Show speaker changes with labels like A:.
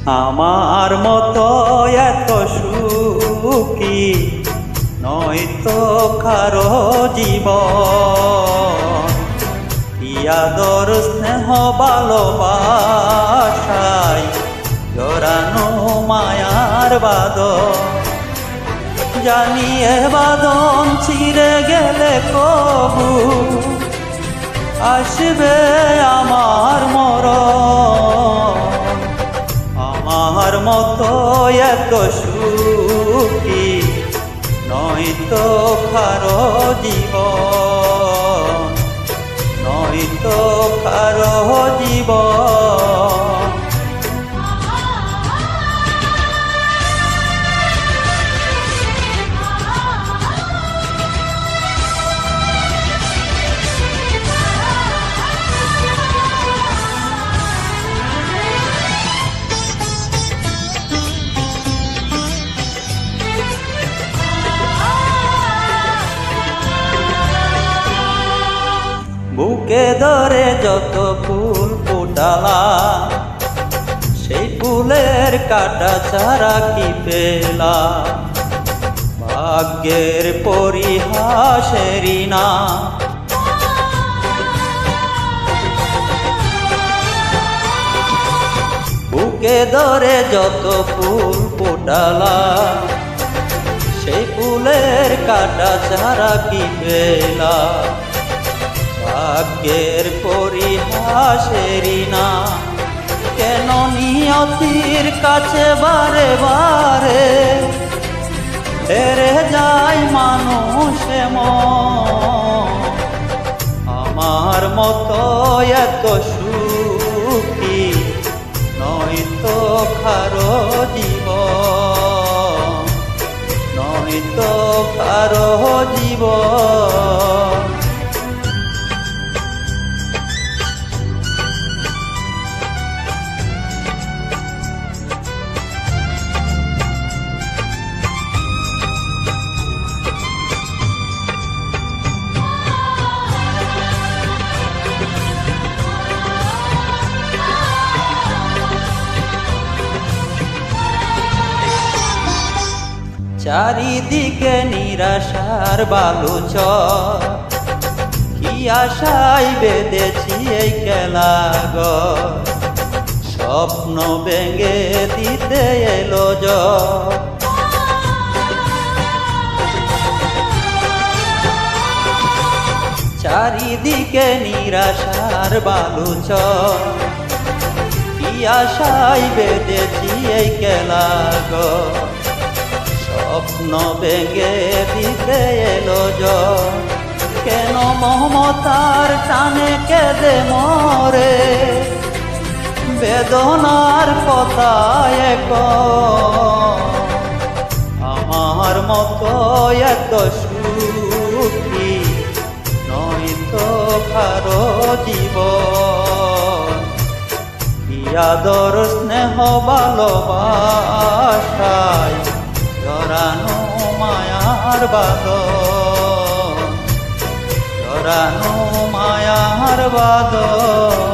A: আমার মতো এত সুখী নয়তো কারো জীবন, কি আদর স্নেহ ভালোবাসায় জড়ানো মায়ার বাঁধন। জানি এ বাঁধন ছিঁড়ে গেলে কবু আসবে আমার মরণ। আমার মতো এত সুখী নয়তো কারো জীবন, নয়তো কারো জীবন। বুকে ধরে যত ফুল ফুটালাম, সেই ফুলের কাটা ছাড়া কি পেলাম? ভাগ্যের পরিহাসেরই না বুকে ধরে যত ফুল ফুটালাম, সেই ফুলের কাটা ছাড়া কি পেলাম? ভাগ্যের পরিহাসেরই না কেন নিয়তির কাছে বারে বারে হেরে যায় মানুষ মন। আমার মতো এত সুখী নয়তো কারো জীবন, নয়তো কারো জীবন। চারিদিকে নিরাশার বালুচর, কি আশায় বেঁধেছি এই খেলাঘর। স্বপ্ন ভেঙে দিতে এলো ঝড়, চারিদিকে নিরাশার বালুচর, কি আশায় বেঁধেছি এই খেলাঘর। স্বপ্ন ভেঙে দিতে এলো ঝড়, কেন মমতার টানে কেঁদে মরে বেদনার কথা এখন। আমার মতো এত সুখী নয়তো কারো জীবন, কি আদর স্নেহ ভালোবাসায় জড়ানো মায়ার বাঁধন, জড়ানো মায়ার বাঁধন।